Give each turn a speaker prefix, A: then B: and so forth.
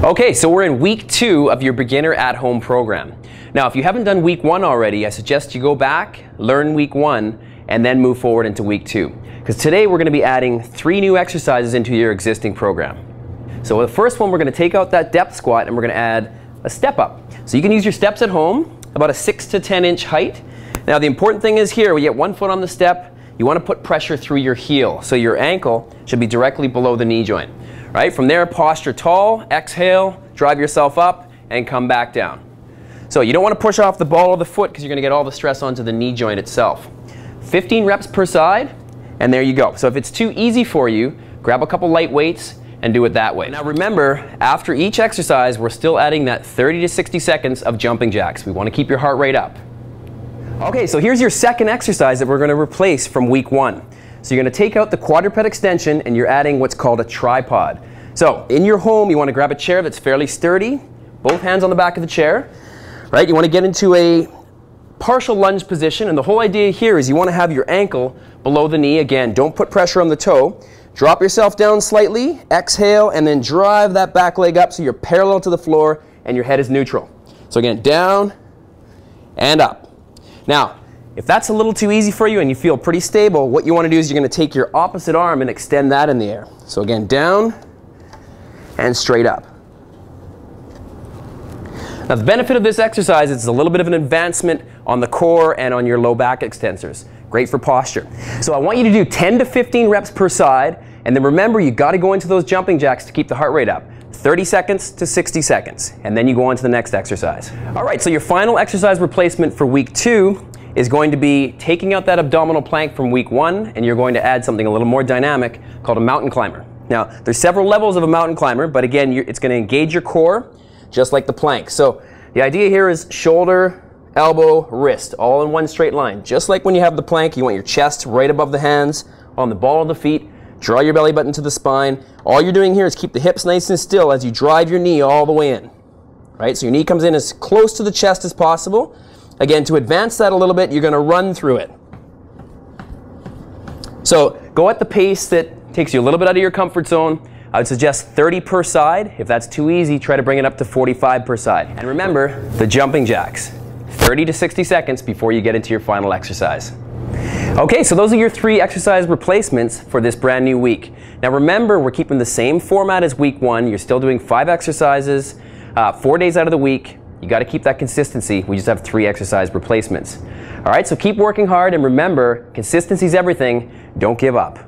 A: Okay, so we're in week 2 of your beginner at-home program. Now, if you haven't done week 1 already, I suggest you go back, learn week 1, and then move forward into week 2. Because today we're going to be adding 3 new exercises into your existing program. So the first one, we're going to take out that depth squat and we're going to add a step up. So you can use your steps at home, about a 6 to 10 inch height. Now the important thing is here, we get 1 foot on the step, you want to put pressure through your heel. So your ankle should be directly below the knee joint. Right? From there, posture tall, exhale, drive yourself up, and come back down. So you don't want to push off the ball of the foot because you're going to get all the stress onto the knee joint itself. 15 reps per side, and there you go. So if it's too easy for you, grab a couple light weights and do it that way. Now remember, after each exercise, we're still adding that 30 to 60 seconds of jumping jacks. We want to keep your heart rate up. Okay, so here's your second exercise that we're going to replace from week 1. So you're going to take out the quadruped extension and you're adding what's called a tripod. So in your home, you want to grab a chair that's fairly sturdy, both hands on the back of the chair, right? You want to get into a partial lunge position, and the whole idea here is you want to have your ankle below the knee. Again, don't put pressure on the toe. Drop yourself down slightly, exhale, and then drive that back leg up so you're parallel to the floor and your head is neutral. So again, down and up. Now, if that's a little too easy for you and you feel pretty stable, what you want to do is you're going to take your opposite arm and extend that in the air. So again, down and straight up. Now the benefit of this exercise is it's a little bit of an advancement on the core and on your low back extensors. Great for posture. So I want you to do 10 to 15 reps per side, and then remember, you got to go into those jumping jacks to keep the heart rate up. 30 seconds to 60 seconds, and then you go on to the next exercise. All right, so your final exercise replacement for week 2 is going to be taking out that abdominal plank from week 1, and you're going to add something a little more dynamic called a mountain climber. Now, there's several levels of a mountain climber, but again, it's going to engage your core just like the plank. So the idea here is shoulder, elbow, wrist, all in one straight line. Just like when you have the plank, you want your chest right above the hands, on the ball of the feet, draw your belly button to the spine. All you're doing here is keep the hips nice and still as you drive your knee all the way in. Right? So your knee comes in as close to the chest as possible. Again, to advance that a little bit, you're going to run through it. So go at the pace that takes you a little bit out of your comfort zone. I would suggest 30 per side. If that's too easy, try to bring it up to 45 per side. And remember, the jumping jacks, 30 to 60 seconds before you get into your final exercise. Okay, so those are your 3 exercise replacements for this brand new week. Now remember, we're keeping the same format as week 1. You're still doing 5 exercises, 4 days out of the week. You got to keep that consistency. We just have 3 exercise replacements. All right, so keep working hard, and remember, consistency is everything. Don't give up.